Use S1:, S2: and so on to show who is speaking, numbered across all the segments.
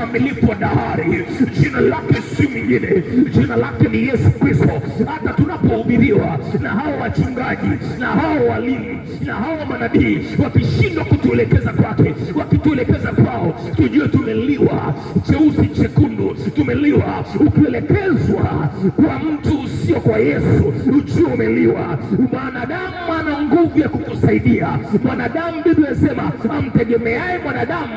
S1: ukamilifu wa dahari. Jina lake si mwingine, jina lake ni Yesu Kristo. Hata tunapohubiriwa na hao wachungaji na hao walimu na hao manabii wakishindwa kutuelekeza kwake, wakituelekeza kwao, tujue tumeliwa cheusi chekundu, tumeliwa. Ukielekezwa kwa mtu usio kwa Yesu, ujue umeliwa. Mwanadamu ana nguvu ya kukusaidia. Mwanadamu, Biblia inasema amtegemeaye mwanadamu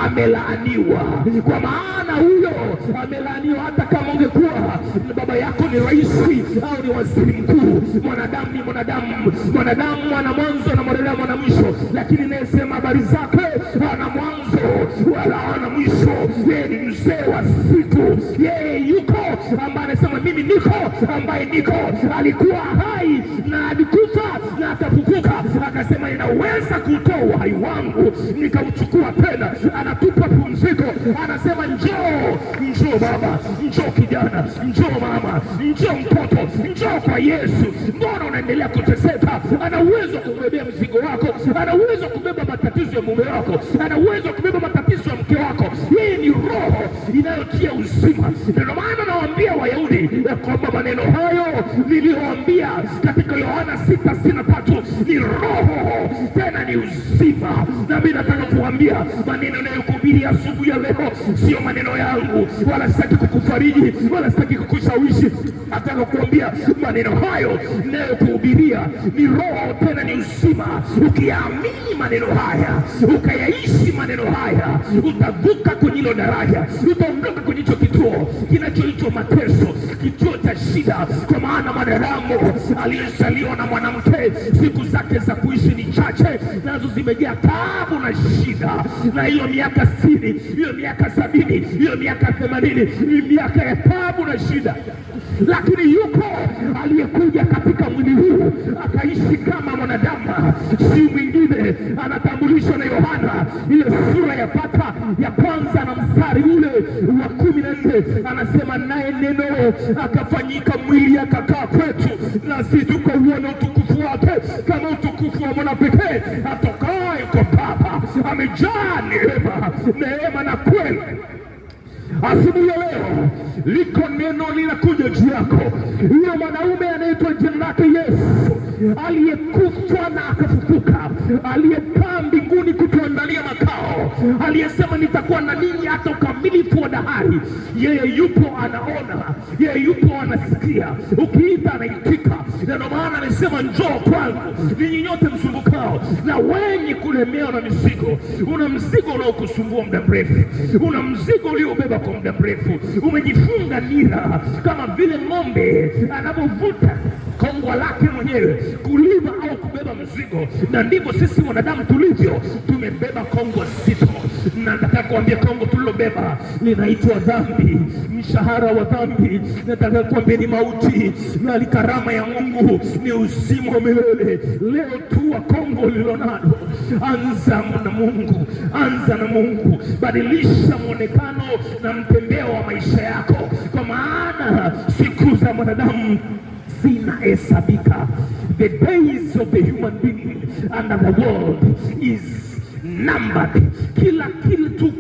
S1: amelaaniwa, kwa maana huyo amelaaniwa. Hata kama ungekuwa baba yako ni rais au ni waziri mkuu, mwanadamu ni mwanadamu. Mwanadamu ana mwanzo na mwanadamu ana mwisho, lakini inayesema habari zake ana mwanzo wala ana mwisho. Yeye ni mzee wa siku, yeye yuko ambaye anasema mimi niko, ambaye niko. Alikuwa hai na alikufa na atafufuka, akasema ninaweza kutoa uhai wangu nikauchukua tena. Anatupa pumziko, anasema njoo, njoo baba, njoo kijana, njoo mama, njoo mtoto, njoo kwa Yesu. Mbona unaendelea kuteseka? Ana uwezo kubebea mzigo wako, ana uwezo kubeba matatizo ya mume wako, ana uwezo kubeba matatizo ya mke wako. Yeye ni roho inayotia uzima. Ndio maana nawaambia Wayahudi kwamba maneno hayo niliyowaambia katika Yohana 6:63 ni roho tena ni uzima. Na mimi nataka kuambia maneno ninayokuhubiri asubuhi ya leo sio maneno yangu, wala sitaki kukufariji, wala sitaki kukushawishi. Nataka kuambia maneno hayo ninayokuhubiria ni roho tena ni uzima. Ukiamini maneno haya, ukayaishi maneno haya, utavuka kwenye hilo daraja, utaondoka kwenye hicho kituo kinachoitwa mateso, kituo cha shida. Kwa maana mwanadamu aliyezaliwa na mwanamke, siku zake za kuishi ni chache, nazo zimejaa taabu na shida. Na hiyo miaka 60, hiyo miaka 70, hiyo miaka 80 ni miaka ya taabu na shida. Lakini yuko aliyekuja katika mwili huu akaishi kama mwanadamu, si mwingine. Anatambulishwa na Yohana ile sura ya pata ya kwanza na mstari ule wa 14, anasema naye neno akafanyika mwili akakaa kwetu, nasi tukauona utukufu wake kama utukufu wa mwana pekee atokaye kwa Baba, amejaa neema na kweli. Asubuhi ya leo liko neno linakuja juu yako. Huyo mwanaume anaitwa jina lake Yesu, aliyekufa na akafufuka, aliyekaa mbinguni kutuandalia makao, aliyesema nitakuwa na ninyi hata ukamilifu wa dahari. Yeye yupo anaona, yeye yupo anasikia, ukiita anaitika. Ndio maana anasema njoo kwangu ninyi nyote msumbukao na wenye kulemewa na mizigo. Una mzigo unaokusumbua muda mrefu, una mzigo uliobeba kwa muda mrefu, umejifunga nira kama vile ng'ombe anapovuta kongwa lake mwenyewe kulima au kubeba mzigo. Na ndivyo sisi wanadamu tulivyo, tumebeba kongwa zito. Na nataka kuambia kongo tulilobeba linaitwa dhambi, mshahara wa dhambi. Nataka kuambia ni mauti, na karama ya Mungu ni uzima wa milele. Leo tu wa kongo lilonalo, anza na Mungu, anza na Mungu. Badilisha muonekano na mtembeo wa maisha yako, kwa maana siku za mwanadamu zinahesabika. The days of the human being under the world is numbered.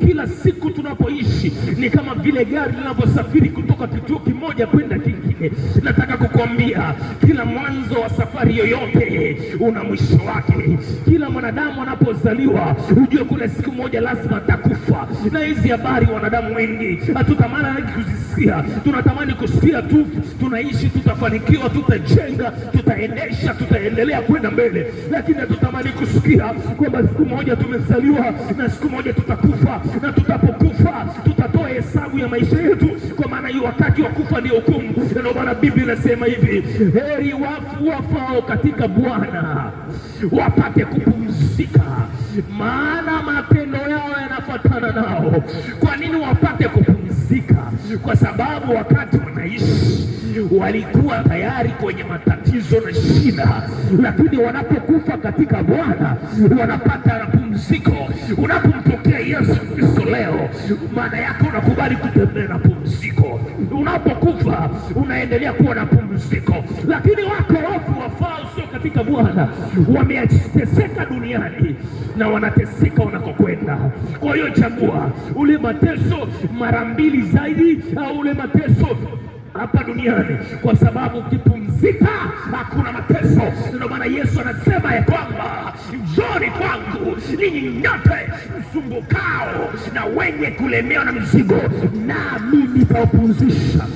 S1: Kila siku tunapoishi ni kama vile gari linaposafiri kutoka kituo kimoja kwenda kingine. Nataka kukuambia kila mwanzo wa safari yoyote una mwisho wake. Kila mwanadamu anapozaliwa ujue kuna siku moja lazima atakufa. Na hizi habari wanadamu wengi hatutamani kuzisikia. Tunatamani kusikia tu tunaishi, tutafanikiwa, tutajenga, tutaendesha, tutaendelea kwenda mbele, lakini hatutamani kusikia kwamba siku moja tumezaliwa na siku moja tutakufa, na tutapokufa tutatoa hesabu ya maisha yetu, kwa maana hiyo wakati wa kufa ndio hukumu. Ndio maana Biblia inasema hivi, heri wafu wafao katika Bwana wapate kupumzika, maana matendo yao yanafuatana nao. Kwa nini wapate kupumzika? Kwa sababu wakati wanaishi walikuwa tayari kwenye matatizo na shida, lakini wanapokufa katika Bwana wanapata pumziko. Unapompokea Yesu Kristo leo, maana yake unakubali kutembea na pumziko. Unapokufa unaendelea kuwa na pumziko. Lakini wako wafu wafao sio katika Bwana wameteseka duniani na wanateseka wanakokwenda. Kwa hiyo chagua ule mateso mara mbili zaidi au ule mateso hapa duniani, kwa sababu ukipumzika hakuna mateso. Ndio maana Yesu anasema ya kwamba njooni kwangu ninyi nyote msumbukao na wenye kulemewa na mizigo, nami nitawapumzisha.